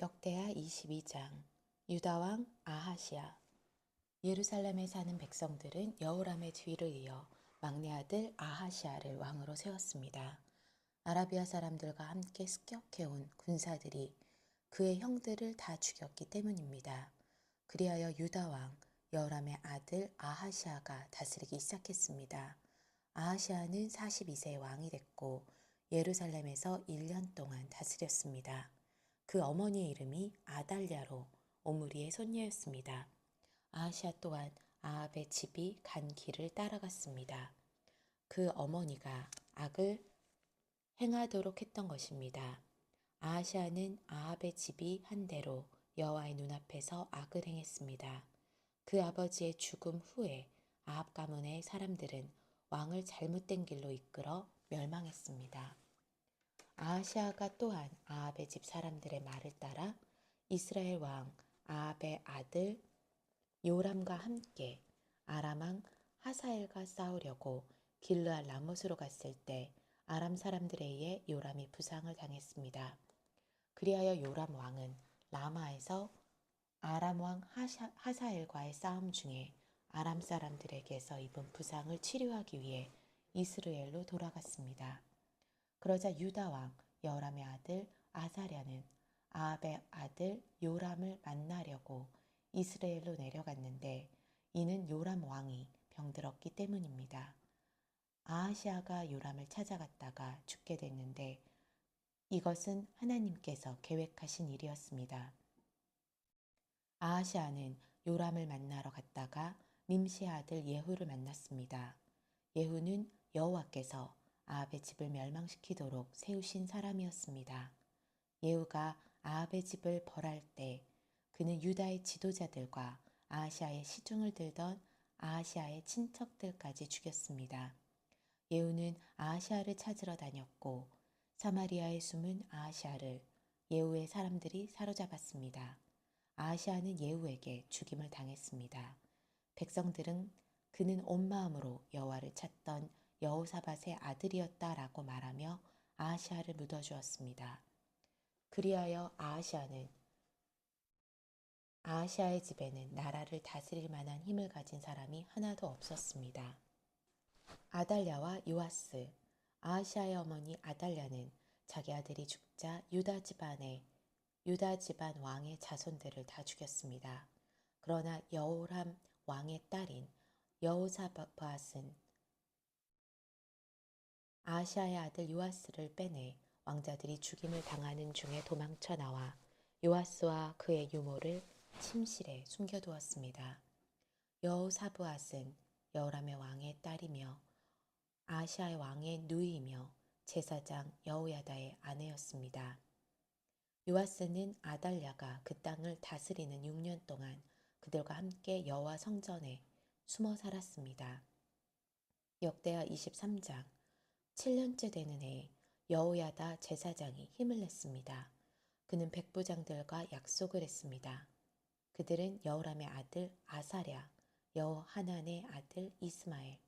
역대하 22장 유다왕 아하시야. 예루살렘에 사는 백성들은 여호람의 뒤를 이어 막내 아들 아하시야를 왕으로 세웠습니다. 아라비아 사람들과 함께 습격해온 군사들이 그의 형들을 다 죽였기 때문입니다. 그리하여 유다왕 여호람의 아들 아하시야가 다스리기 시작했습니다. 아하시야는 42세의 왕이 됐고 예루살렘에서 1년 동안 다스렸습니다. 그 어머니의 이름이 아달랴로 오므리의 손녀였습니다. 아하시야 또한 아합의 집이 간 길을 따라갔습니다. 그 어머니가 악을 행하도록 했던 것입니다. 아하시야는 아합의 집이 한 대로 여호와의 눈앞에서 악을 행했습니다. 그 아버지의 죽음 후에 아합 가문의 사람들은 왕을 잘못된 길로 이끌어 멸망했습니다. 아하시아가 또한 아합의 집 사람들의 말을 따라 이스라엘 왕 아합의 아들 요람과 함께 아람 왕 하사엘과 싸우려고 길르앗 라못으로 갔을 때 아람 사람들에 의해 요람이 부상을 당했습니다. 그리하여 요람 왕은 라마에서 아람 왕 하사엘과의 싸움 중에 아람 사람들에게서 입은 부상을 치료하기 위해 이스라엘로 돌아갔습니다. 그러자 유다 왕 여호람의 아들 아사랴는 아합의 아들 요람을 만나려고 이스라엘로 내려갔는데 이는 요람 왕이 병들었기 때문입니다. 아하시아가 요람을 찾아갔다가 죽게 됐는데 이것은 하나님께서 계획하신 일이었습니다. 아하시아는 요람을 만나러 갔다가 nim시의 아들 예후를 만났습니다. 예후는 여호와께서 아합의 집을 멸망시키도록 세우신 사람이었습니다. 예후가 아합의 집을 벌할 때 그는 유다의 지도자들과 아하시아의 시중을 들던 아하시아의 친척들까지 죽였습니다. 예후는 아하시아를 찾으러 다녔고 사마리아에 숨은 아하시아를 예후의 사람들이 사로잡았습니다. 아하시아는 예후에게 죽임을 당했습니다. 백성들은 그는 온 마음으로 여호와를 찾던 여호사밧의 아들이었다라고 말하며 아하시아를 묻어주었습니다. 그리하여 아하시아의 집에는 나라를 다스릴 만한 힘을 가진 사람이 하나도 없었습니다. 아달랴와 요아스. 아하시아의 어머니 아달랴는 자기 아들이 죽자 유다 집안 왕의 자손들을 다 죽였습니다. 그러나 여호람 왕의 딸인 여호사밧은 아하시아의 아들 요아스를 빼내 왕자들이 죽임을 당하는 중에 도망쳐 나와 요아스와 그의 유모를 침실에 숨겨두었습니다. 여호사밧은 여호람의 왕의 딸이며 아하시아의 왕의 누이이며 제사장 여호야다의 아내였습니다. 요아스는 아달랴가 그 땅을 다스리는 6년 동안 그들과 함께 여호와 성전에 숨어 살았습니다. 역대하 23장 7년째 되는 해에 여호야다 제사장이 힘을 냈습니다. 그는 백부장들과 약속을 했습니다. 그들은 여호람의 아들 아사랴, 여호하난의 아들 이스마엘,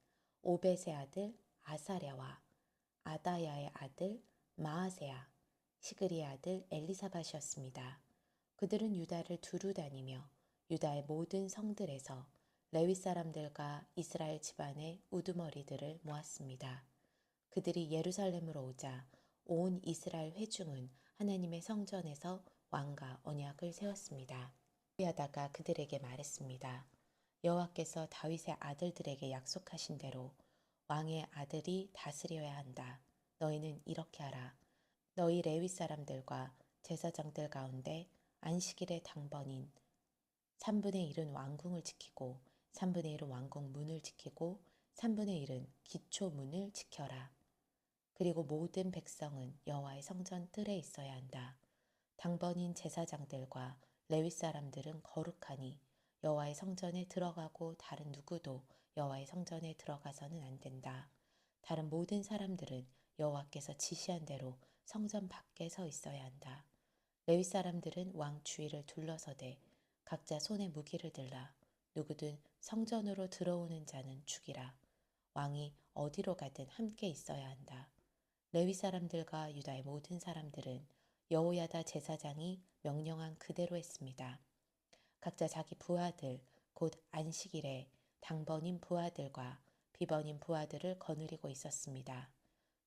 오벳의 아들 아사랴와 아다야의 아들 마아세야, 시그리의 아들 엘리사밧이었습니다. 그들은 유다를 두루 다니며 유다의 모든 성들에서 레위 사람들과 이스라엘 집안의 우두머리들을 모았습니다. 그들이 예루살렘으로 오자 온 이스라엘 회중은 하나님의 성전에서 왕과 언약을 세웠습니다. 야다가 그들에게 말했습니다. 여호와께서 다윗의 아들들에게 약속하신 대로 왕의 아들이 다스려야 한다. 너희는 이렇게 하라. 너희 레위 사람들과 제사장들 가운데 안식일의 당번인 3분의 1은 왕궁을 지키고 3분의 1은 왕궁 문을 지키고 3분의 1은 기초문을 지켜라. 그리고 모든 백성은 여호와의 성전 뜰에 있어야 한다. 당번인 제사장들과 레위 사람들은 거룩하니 여호와의 성전에 들어가고 다른 누구도 여호와의 성전에 들어가서는 안 된다. 다른 모든 사람들은 여호와께서 지시한 대로 성전 밖에 서 있어야 한다. 레위 사람들은 왕 주위를 둘러서되 각자 손에 무기를 들라. 누구든 성전으로 들어오는 자는 죽이라. 왕이 어디로 가든 함께 있어야 한다. 레위 사람들과 유다의 모든 사람들은 여호야다 제사장이 명령한 그대로 했습니다. 각자 자기 부하들, 곧 안식일에 당번인 부하들과 비번인 부하들을 거느리고 있었습니다.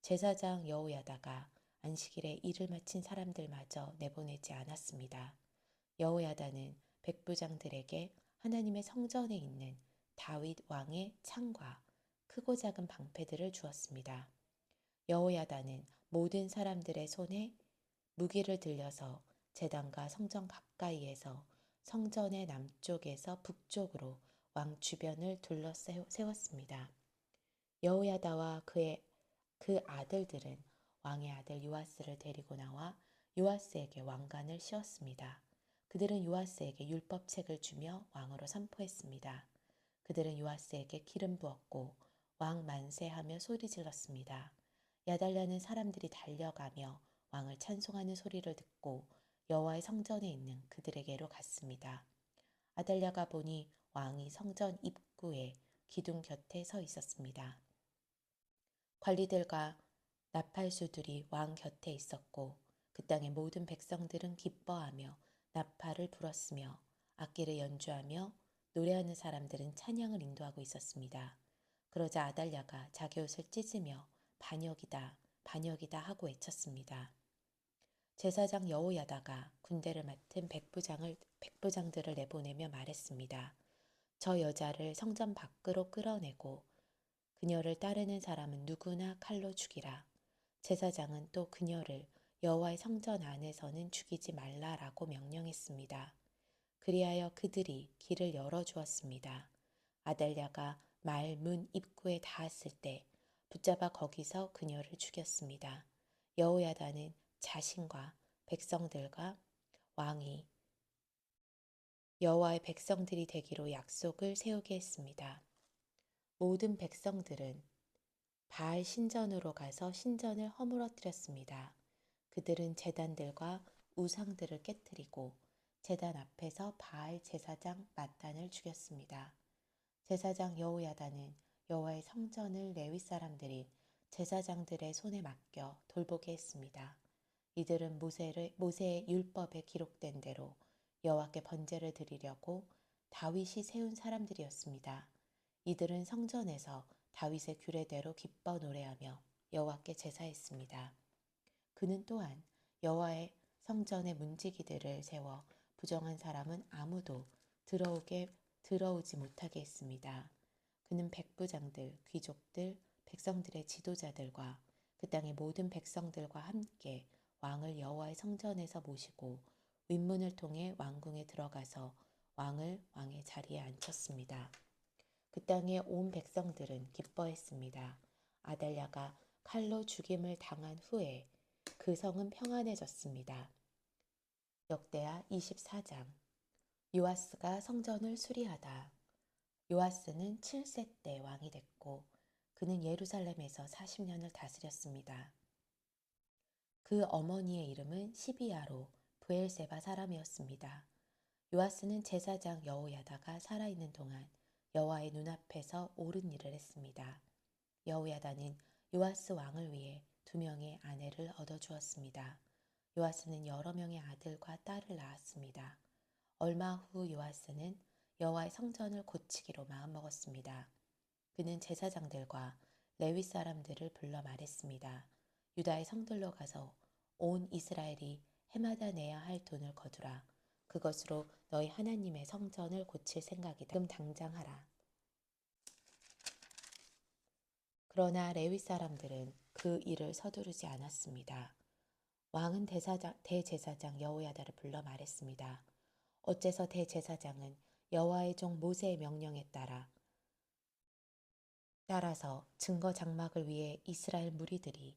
제사장 여호야다가 안식일에 일을 마친 사람들마저 내보내지 않았습니다. 여호야다는 백부장들에게 하나님의 성전에 있는 다윗 왕의 창과 크고 작은 방패들을 주었습니다. 여호야다는 모든 사람들의 손에 무기를 들려서 제단과 성전 가까이에서 성전의 남쪽에서 북쪽으로 왕 주변을 세웠습니다. 여호야다와 그 아들들은 왕의 아들 요아스를 데리고 나와 요아스에게 왕관을 씌웠습니다. 그들은 요아스에게 율법책을 주며 왕으로 선포했습니다. 그들은 요아스에게 기름 부었고 왕 만세하며 소리 질렀습니다. 야달랴는 사람들이 달려가며 왕을 찬송하는 소리를 듣고 여호와의 성전에 있는 그들에게로 갔습니다. 아달랴가 보니 왕이 성전 입구에 기둥 곁에 서 있었습니다. 관리들과 나팔수들이 왕 곁에 있었고 그 땅의 모든 백성들은 기뻐하며 나팔을 불었으며 악기를 연주하며 노래하는 사람들은 찬양을 인도하고 있었습니다. 그러자 아달랴가 자기 옷을 찢으며 반역이다, 반역이다 하고 외쳤습니다. 제사장 여호야다가 군대를 맡은 백부장들을 내보내며 말했습니다. 저 여자를 성전 밖으로 끌어내고 그녀를 따르는 사람은 누구나 칼로 죽이라. 제사장은 또 그녀를 여호와의 성전 안에서는 죽이지 말라라고 명령했습니다. 그리하여 그들이 길을 열어주었습니다. 아달랴가 마을 문 입구에 닿았을 때 붙잡아 거기서 그녀를 죽였습니다. 여호야다는 자신과 백성들과 왕이 여호와의 백성들이 되기로 약속을 세우게 했습니다. 모든 백성들은 바알 신전으로 가서 신전을 허물어뜨렸습니다. 그들은 제단들과 우상들을 깨뜨리고 제단 앞에서 바알 제사장 맏단을 죽였습니다. 제사장 여호야다는 여호와의 성전을 레위 사람들인 제사장들의 손에 맡겨 돌보게 했습니다. 이들은 모세의 율법에 기록된 대로 여호와께 번제를 드리려고 다윗이 세운 사람들이었습니다. 이들은 성전에서 다윗의 규례대로 기뻐 노래하며 여호와께 제사했습니다. 그는 또한 여호와의 성전의 문지기들을 세워 부정한 사람은 아무도 들어오지 못하게 했습니다. 그는 백부장들, 귀족들, 백성들의 지도자들과 그 땅의 모든 백성들과 함께 왕을 여호와의 성전에서 모시고 윗문을 통해 왕궁에 들어가서 왕을 왕의 자리에 앉혔습니다. 그 땅의 온 백성들은 기뻐했습니다. 아달랴가 칼로 죽임을 당한 후에 그 성은 평안해졌습니다. 역대하 24장. 요아스가 성전을 수리하다. 요아스는 7세 때 왕이 됐고 그는 예루살렘에서 40년을 다스렸습니다. 그 어머니의 이름은 시비야로 브엘세바 사람이었습니다. 요아스는 제사장 여호야다가 살아있는 동안 여호와의 눈앞에서 옳은 일을 했습니다. 여호야다는 요아스 왕을 위해 2명의 아내를 얻어주었습니다. 요아스는 여러 명의 아들과 딸을 낳았습니다. 얼마 후 요아스는 여호와의 성전을 고치기로 마음먹었습니다. 그는 제사장들과 레위 사람들을 불러 말했습니다. 유다의 성들로 가서 온 이스라엘이 해마다 내야 할 돈을 거두라. 그것으로 너희 하나님의 성전을 고칠 생각이다. 지금 당장 하라. 그러나 레위 사람들은 그 일을 서두르지 않았습니다. 왕은 대제사장 여호야다를 불러 말했습니다. 어째서 대제사장은 여호와의 종 모세의 명령에 따라서 증거 장막을 위해 이스라엘 무리들이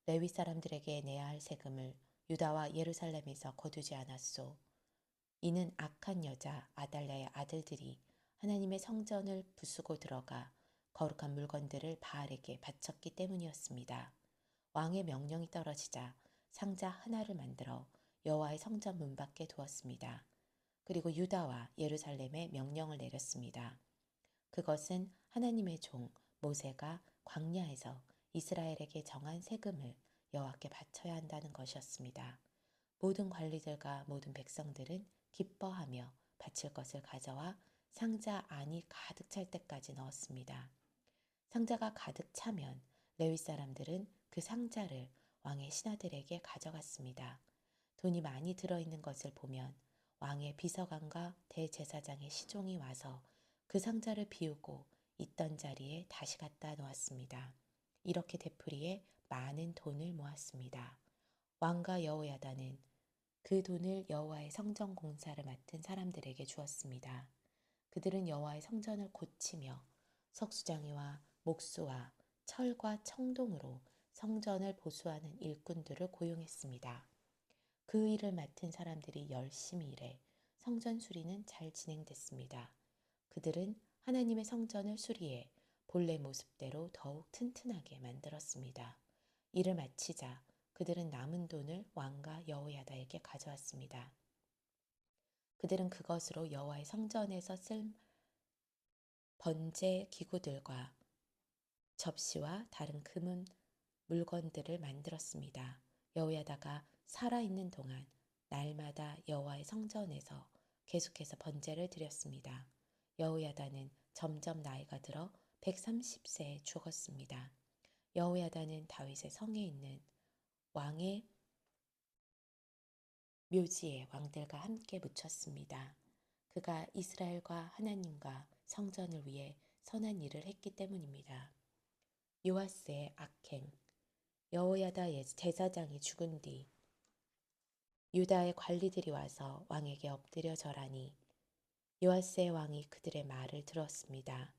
레위 사람들에게 내야 할 세금을 유다와 예루살렘에서 거두지 않았소. 이는 악한 여자 아달랴의 아들들이 하나님의 성전을 부수고 들어가 거룩한 물건들을 바알에게 바쳤기 때문이었습니다. 왕의 명령이 떨어지자 상자 하나를 만들어 여호와의 성전 문 밖에 두었습니다. 그리고 유다와 예루살렘에 명령을 내렸습니다. 그것은 하나님의 종 모세가 광야에서 이스라엘에게 정한 세금을 여호와께 바쳐야 한다는 것이었습니다. 모든 관리들과 모든 백성들은 기뻐하며 바칠 것을 가져와 상자 안이 가득 찰 때까지 넣었습니다. 상자가 가득 차면 레위 사람들은 그 상자를 왕의 신하들에게 가져갔습니다. 돈이 많이 들어있는 것을 보면 왕의 비서관과 대제사장의 시종이 와서 그 상자를 비우고 있던 자리에 다시 갖다 놓았습니다. 이렇게 되풀이해 많은 돈을 모았습니다. 왕과 여호야다는 그 돈을 여호와의 성전 공사를 맡은 사람들에게 주었습니다. 그들은 여호와의 성전을 고치며 석수장이와 목수와 철과 청동으로 성전을 보수하는 일꾼들을 고용했습니다. 그 일을 맡은 사람들이 열심히 일해 성전 수리는 잘 진행됐습니다. 그들은 하나님의 성전을 수리해 본래 모습대로 더욱 튼튼하게 만들었습니다. 일을 마치자 그들은 남은 돈을 왕과 여호야다에게 가져왔습니다. 그들은 그것으로 여호와의 성전에서 쓸 번제 기구들과 접시와 다른 금은 물건들을 만들었습니다. 여호야다가 살아있는 동안 날마다 여호와의 성전에서 계속해서 번제를 드렸습니다. 여호야다는 점점 나이가 들어 130세에 죽었습니다. 여호야다는 다윗의 성에 있는 왕의 묘지에 왕들과 함께 묻혔습니다. 그가 이스라엘과 하나님과 성전을 위해 선한 일을 했기 때문입니다. 요아스의 악행. 여호야다 제사장이 죽은 뒤 유다의 관리들이 와서 왕에게 엎드려 절하니 요아스의 왕이 그들의 말을 들었습니다.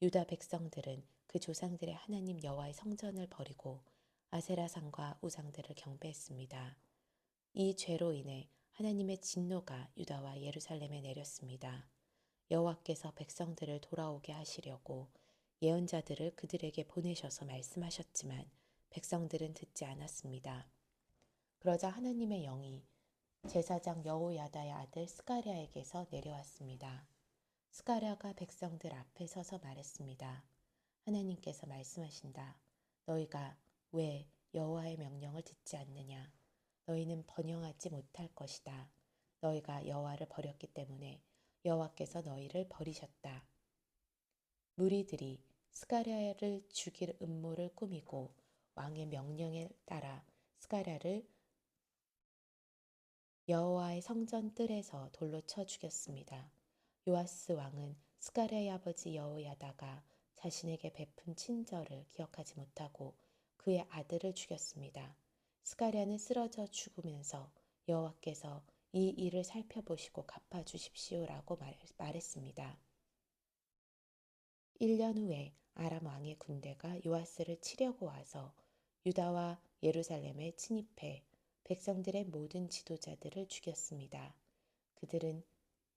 유다 백성들은 그 조상들의 하나님 여호와의 성전을 버리고 아세라상과 우상들을 경배했습니다. 이 죄로 인해 하나님의 진노가 유다와 예루살렘에 내렸습니다. 여호와께서 백성들을 돌아오게 하시려고 예언자들을 그들에게 보내셔서 말씀하셨지만 백성들은 듣지 않았습니다. 그러자 하나님의 영이 제사장 여호야다의 아들 스가랴에게서 내려왔습니다. 스가랴가 백성들 앞에 서서 말했습니다. 하나님께서 말씀하신다. 너희가 왜 여호와의 명령을 듣지 않느냐? 너희는 번영하지 못할 것이다. 너희가 여호와를 버렸기 때문에 여호와께서 너희를 버리셨다. 무리들이 스가랴를 죽일 음모를 꾸미고 왕의 명령에 따라 스가랴를 여호와의 성전 뜰에서 돌로 쳐 죽였습니다. 요아스 왕은 스가랴의 아버지 여호야다가 자신에게 베푼 친절을 기억하지 못하고 그의 아들을 죽였습니다. 스가랴는 쓰러져 죽으면서 여호와께서 이 일을 살펴보시고 갚아주십시오라고 말했습니다. 1년 후에 아람 왕의 군대가 요아스를 치려고 와서 유다와 예루살렘에 침입해 백성들의 모든 지도자들을 죽였습니다. 그들은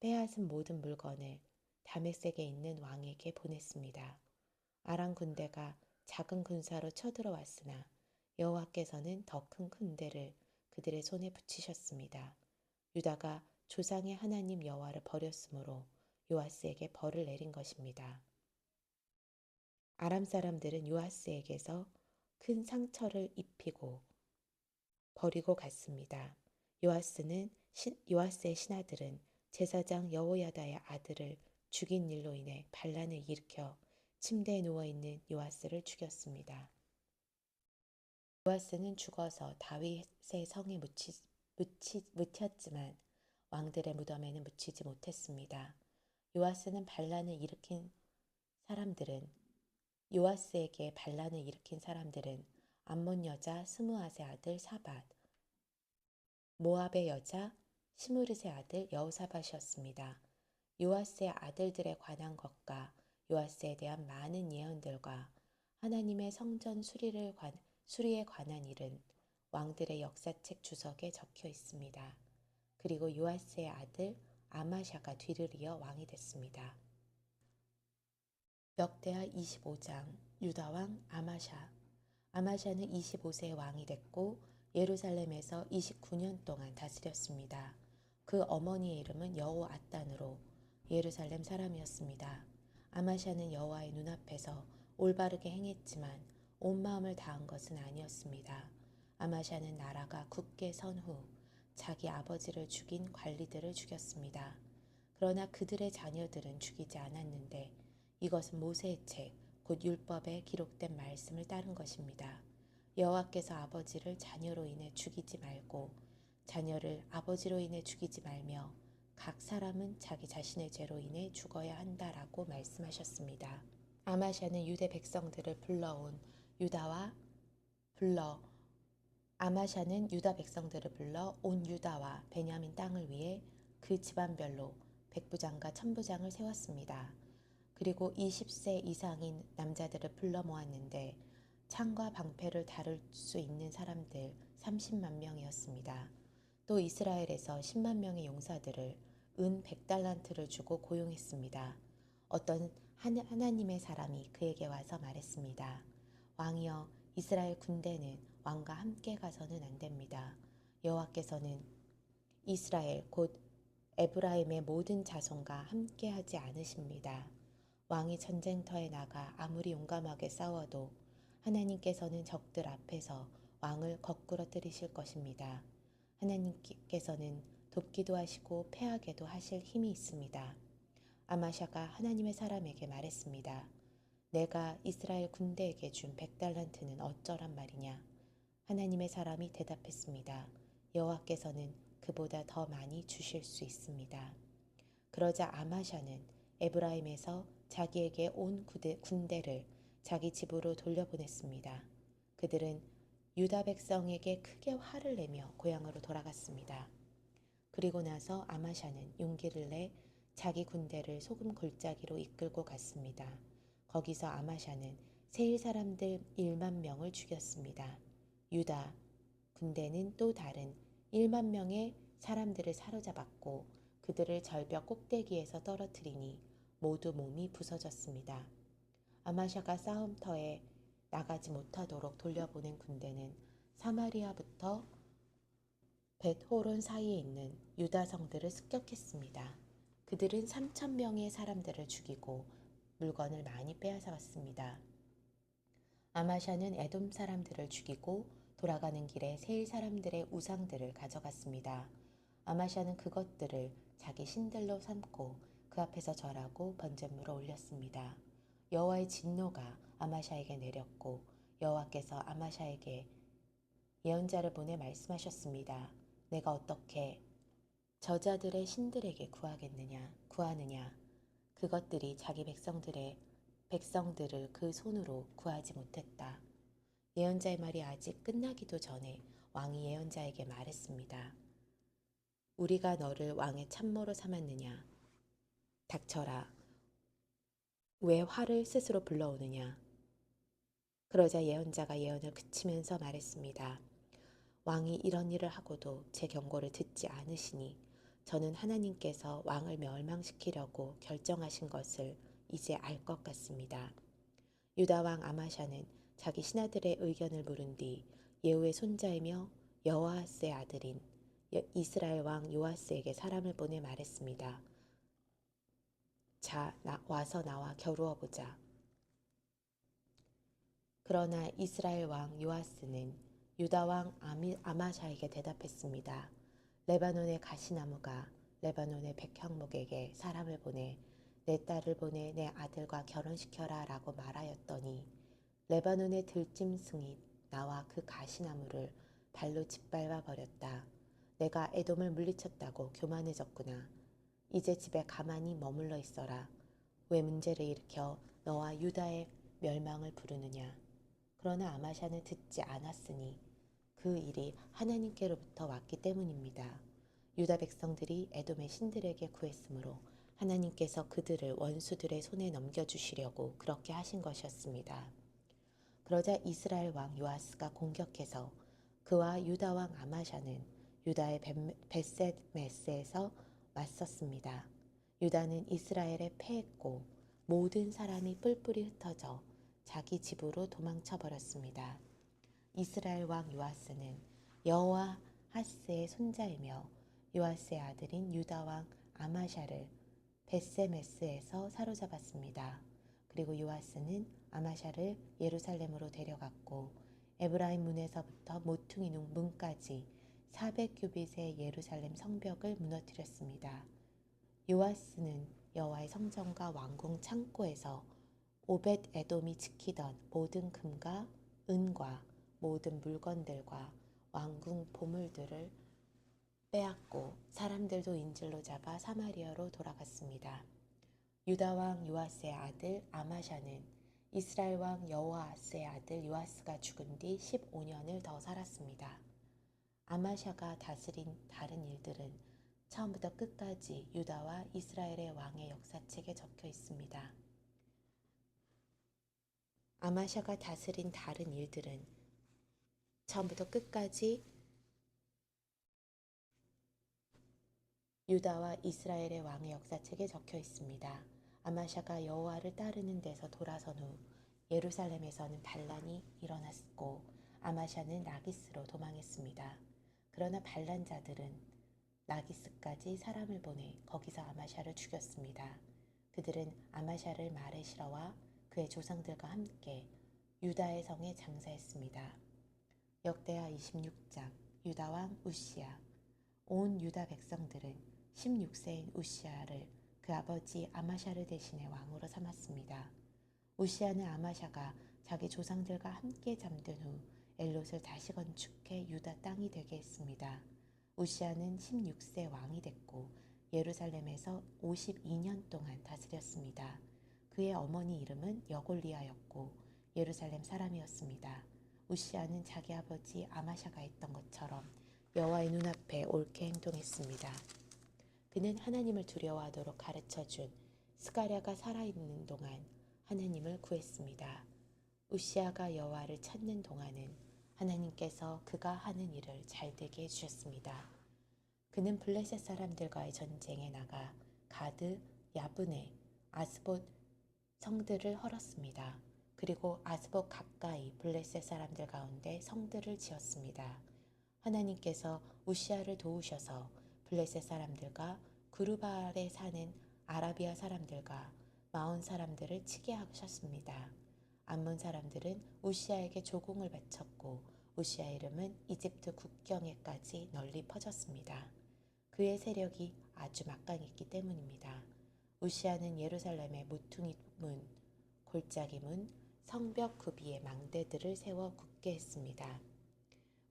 빼앗은 모든 물건을 다메섹에 있는 왕에게 보냈습니다. 아람 군대가 작은 군사로 쳐들어왔으나 여호와께서는 더 큰 군대를 그들의 손에 붙이셨습니다. 유다가 조상의 하나님 여호와를 버렸으므로 요아스에게 벌을 내린 것입니다. 아람 사람들은 요아스에게서 큰 상처를 입히고 버리고 갔습니다. 요아스의 신하들은 제사장 여호야다의 아들을 죽인 일로 인해 반란을 일으켜 침대에 누워있는 요아스를 죽였습니다. 요아스는 죽어서 다윗의 성에 묻혔지만 왕들의 무덤에는 묻히지 못했습니다. 요아스에게 반란을 일으킨 사람들은 암몬 여자 스므앗의 아들 사밧, 모압의 여자 시므릿의 아들 여호사밧이었습니다. 요아스의 아들들에 관한 것과 요아스에 대한 많은 예언들과 하나님의 성전 수리에 관한 일은 왕들의 역사책 주석에 적혀 있습니다. 그리고 요아스의 아들 아마샤가 뒤를 이어 왕이 됐습니다. 역대하 25장 유다왕 아마샤. 아마샤는 25세에 왕이 됐고 예루살렘에서 29년 동안 다스렸습니다. 그 어머니의 이름은 여호아단으로 예루살렘 사람이었습니다. 아마샤는 여호와의 눈앞에서 올바르게 행했지만 온 마음을 다한 것은 아니었습니다. 아마샤는 나라가 굳게 선 후 자기 아버지를 죽인 관리들을 죽였습니다. 그러나 그들의 자녀들은 죽이지 않았는데 이것은 모세의 책, 곧 율법에 기록된 말씀을 따른 것입니다. 여호와께서 아버지를 자녀로 인해 죽이지 말고 자녀를 아버지로 인해 죽이지 말며 각 사람은 자기 자신의 죄로 인해 죽어야 한다라고 말씀하셨습니다. 아마샤는 유대 백성들을 불러 아마샤는 유다 백성들을 불러 온 유다와 베냐민 땅을 위해 그 집안별로 백부장과 천부장을 세웠습니다. 그리고 20세 이상인 남자들을 불러 모았는데 창과 방패를 다룰 수 있는 사람들 30만 명이었습니다. 또 이스라엘에서 10만 명의 용사들을 은 100달란트를 주고 고용했습니다. 어떤 하나님의 사람이 그에게 와서 말했습니다. 왕이여, 이스라엘 군대는 왕과 함께 가서는 안 됩니다. 여호와께서는 이스라엘 곧 에브라임의 모든 자손과 함께 하지 않으십니다. 왕이 전쟁터에 나가 아무리 용감하게 싸워도 하나님께서는 적들 앞에서 왕을 거꾸로 때리실 것입니다. 하나님께서는 돕기도 하시고 패하게도 하실 힘이 있습니다. 아마샤가 하나님의 사람에게 말했습니다. 내가 이스라엘 군대에게 준 100달란트는 어쩌란 말이냐? 하나님의 사람이 대답했습니다. 여호와께서는 그보다 더 많이 주실 수 있습니다. 그러자 아마샤는 에브라임에서 자기에게 온 군대를 자기 집으로 돌려보냈습니다. 그들은 유다 백성에게 크게 화를 내며 고향으로 돌아갔습니다. 그리고 나서 아마샤는 용기를 내 자기 군대를 소금 골짜기로 이끌고 갔습니다. 거기서 아마샤는 세일 사람들 1만 명을 죽였습니다. 유다 군대는 또 다른 1만 명의 사람들을 사로잡았고 그들을 절벽 꼭대기에서 떨어뜨리니 모두 몸이 부서졌습니다. 아마샤가 싸움터에 나가지 못하도록 돌려보낸 군대는 사마리아부터 벳호론 사이에 있는 유다 성들을 습격했습니다. 그들은 3천 명의 사람들을 죽이고 물건을 많이 빼앗아갔습니다. 아마샤는 에돔 사람들을 죽이고 돌아가는 길에 세일 사람들의 우상들을 가져갔습니다. 아마샤는 그것들을 자기 신들로 삼고 그 앞에서 절하고 번제물을 올렸습니다. 여호와의 진노가 아마샤에게 내렸고 여호와께서 아마샤에게 예언자를 보내 말씀하셨습니다. 내가 어떻게 저자들의 신들에게 구하느냐? 그것들이 자기 백성들을 그 손으로 구하지 못했다. 예언자의 말이 아직 끝나기도 전에 왕이 예언자에게 말했습니다. 우리가 너를 왕의 참모로 삼았느냐? 닥쳐라. 왜 화를 스스로 불러오느냐? 그러자 예언자가 예언을 그치면서 말했습니다. 왕이 이런 일을 하고도 제 경고를 듣지 않으시니 저는 하나님께서 왕을 멸망시키려고 결정하신 것을 이제 알 것 같습니다. 유다 왕 아마샤는 자기 신하들의 의견을 물은 뒤 예후의 손자이며 여호아스의 아들인 이스라엘 왕 요아스에게 사람을 보내 말했습니다. 자, 와서 나와 겨루어 보자. 그러나 이스라엘 왕 요아스는 유다 왕 아마샤에게 대답했습니다. 레바논의 가시나무가 레바논의 백향목에게 사람을 보내 내 딸을 보내 내 아들과 결혼시켜라 라고 말하였더니 레바논의 들짐승이 나와 그 가시나무를 발로 짓밟아 버렸다. 내가 에돔을 물리쳤다고 교만해졌구나. 이제 집에 가만히 머물러 있어라. 왜 문제를 일으켜 너와 유다의 멸망을 부르느냐. 그러나 아마샤는 듣지 않았으니 그 일이 하나님께로부터 왔기 때문입니다. 유다 백성들이 에돔의 신들에게 구했으므로 하나님께서 그들을 원수들의 손에 넘겨주시려고 그렇게 하신 것이었습니다. 그러자 이스라엘 왕 요아스가 공격해서 그와 유다 왕 아마샤는 유다의 벳셋메스에서 맞섰습니다. 유다는 이스라엘에 패했고 모든 사람이 뿔뿔이 흩어져 자기 집으로 도망쳐 버렸습니다. 이스라엘 왕 요아스는 여호아하스의 손자이며 요아스의 아들인 유다 왕 아마샤를 벳세메스에서 사로잡았습니다. 그리고 요아스는 아마샤를 예루살렘으로 데려갔고 에브라임 문에서부터 모퉁이 문까지 400규빗의 예루살렘 성벽을 무너뜨렸습니다. 요아스는 여호와의 성전과 왕궁 창고에서 오벳 에돔이 지키던 모든 금과 은과 모든 물건들과 왕궁 보물들을 빼앗고 사람들도 인질로 잡아 사마리아로 돌아갔습니다. 유다 왕 요아스의 아들 아마샤는 이스라엘 왕 여호아스의 아들 요아스가 죽은 뒤 15년을 더 살았습니다. 아마샤가 다스린 다른 일들은 처음부터 끝까지 유다와 이스라엘의 왕의 역사책에 적혀 있습니다. 아마샤가 다스린 다른 일들은 처음부터 끝까지 유다와 이스라엘의 왕의 역사책에 적혀 있습니다. 아마샤가 여호와를 따르는 데서 돌아선 후 예루살렘에서는 반란이 일어났고 아마샤는 라기스로 도망했습니다. 그러나 반란자들은 라기스까지 사람을 보내 거기서 아마샤를 죽였습니다. 그들은 아마샤를 말에 실어와 그의 조상들과 함께 유다의 성에 장사했습니다. 역대하 26장 유다 왕 우시야. 온 유다 백성들은 16세인 우시야를 그 아버지 아마샤를 대신해 왕으로 삼았습니다. 우시야는 아마샤가 자기 조상들과 함께 잠든 후 엘롯을 다시 건축해 유다 땅이 되게 했습니다. 우시야는 16세 왕이 됐고 예루살렘에서 52년 동안 다스렸습니다. 그의 어머니 이름은 여골리아였고 예루살렘 사람이었습니다. 우시야는 자기 아버지 아마샤가 했던 것처럼 여호와의 눈앞에 옳게 행동했습니다. 그는 하나님을 두려워하도록 가르쳐준 스가랴가 살아있는 동안 하나님을 구했습니다. 우시야가 여호와를 찾는 동안은 하나님께서 그가 하는 일을 잘되게 해주셨습니다. 그는 블레셋 사람들과의 전쟁에 나가 가드, 야브네, 아스봇 성들을 헐었습니다. 그리고 아스봇 가까이 블레셋 사람들 가운데 성들을 지었습니다. 하나님께서 우시야를 도우셔서 블레셋 사람들과 구르바알에 사는 아라비아 사람들과 마온 사람들을 치게 하셨습니다. 암몬 사람들은 우시야에게 조공을 바쳤고 우시야 이름은 이집트 국경에까지 널리 퍼졌습니다. 그의 세력이 아주 막강했기 때문입니다. 우시야는 예루살렘의 모퉁이 문, 골짜기 문, 성벽 구비에 망대들을 세워 굳게 했습니다.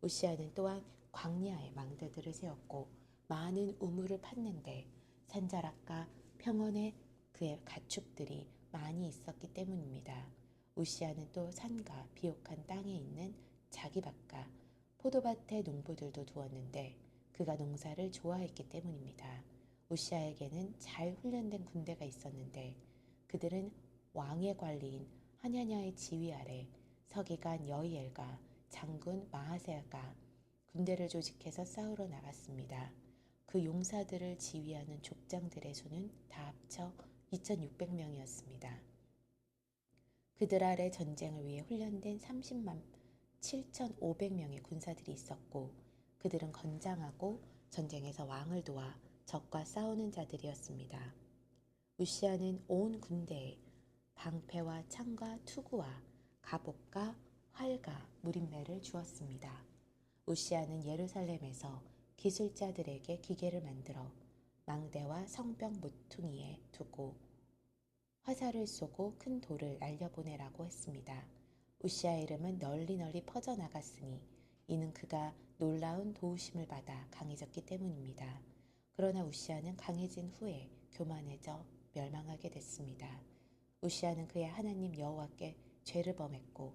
우시야는 또한 광야에 망대들을 세웠고 많은 우물을 팠는데 산자락과 평원에 그의 가축들이 많이 있었기 때문입니다. 우시야는 또 산과 비옥한 땅에 있는 자기 밭과 포도밭의 농부들도 두었는데 그가 농사를 좋아했기 때문입니다. 우시야에게는 잘 훈련된 군대가 있었는데 그들은 왕의 관리인 하냐냐의 지휘 아래 서기관 여이엘과 장군 마하세야가 군대를 조직해서 싸우러 나갔습니다. 그 용사들을 지휘하는 족장들의 수는 다 합쳐 2600명이었습니다. 그들 아래 전쟁을 위해 훈련된 30만 7500명의 군사들이 있었고 그들은 건장하고 전쟁에서 왕을 도와 적과 싸우는 자들이었습니다. 우시야는 온 군대에 방패와 창과 투구와 갑옷과 활과 무림매를 주었습니다. 우시야는 예루살렘에서 기술자들에게 기계를 만들어 망대와 성벽 모퉁이에 두고 화살을 쏘고 큰 돌을 날려보내라고 했습니다. 우시야의 이름은 널리 퍼져나갔으니 이는 그가 놀라운 도우심을 받아 강해졌기 때문입니다. 그러나 우시야는 강해진 후에 교만해져 멸망하게 됐습니다. 우시야는 그의 하나님 여호와께 죄를 범했고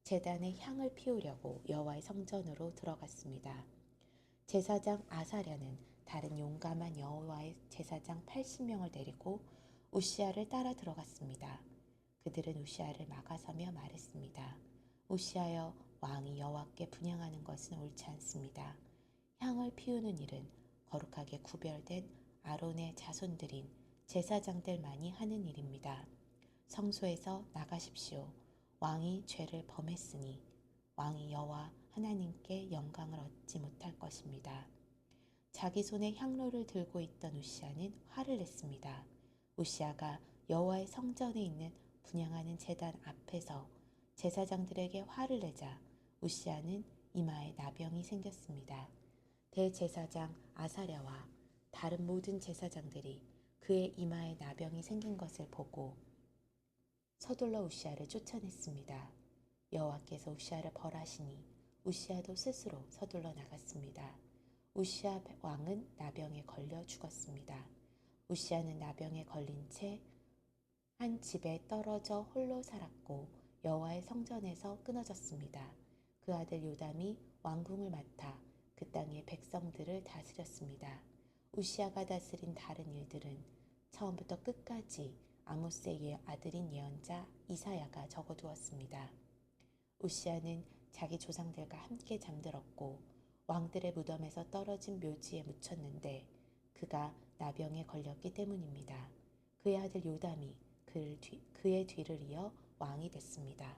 제단에 향을 피우려고 여호와의 성전으로 들어갔습니다. 제사장 아사랴는 다른 용감한 여호와의 제사장 80명을 데리고 우시야를 따라 들어갔습니다. 그들은 우시야를 막아서며 말했습니다. 우시야여, 왕이 여호와께 분향하는 것은 옳지 않습니다. 향을 피우는 일은 거룩하게 구별된 아론의 자손들인 제사장들만이 하는 일입니다. 성소에서 나가십시오. 왕이 죄를 범했으니 왕이 여호와 하나님께 영광을 얻지 못할 것입니다. 자기 손에 향로를 들고 있던 우시야는 화를 냈습니다. 우시야가 여호와의 성전에 있는 분향하는 제단 앞에서 제사장들에게 화를 내자 우시야는 이마에 나병이 생겼습니다. 대제사장 아사랴와 다른 모든 제사장들이 그의 이마에 나병이 생긴 것을 보고 서둘러 우시아를 쫓아냈습니다. 여호와께서 우시아를 벌하시니 우시아도 스스로 서둘러 나갔습니다. 우시아 왕은 나병에 걸려 죽었습니다. 우시아는 나병에 걸린 채 한 집에 떨어져 홀로 살았고 여호와의 성전에서 끊어졌습니다. 그 아들 요담이 왕궁을 맡아 그 땅의 백성들을 다스렸습니다. 우시아가 다스린 다른 일들은 처음부터 끝까지 아모스의 아들인 예언자 이사야가 적어두었습니다. 우시아는 자기 조상들과 함께 잠들었고 왕들의 무덤에서 떨어진 묘지에 묻혔는데 그가 나병에 걸렸기 때문입니다. 그의 아들 요담이 그의 뒤를 이어 왕이 됐습니다.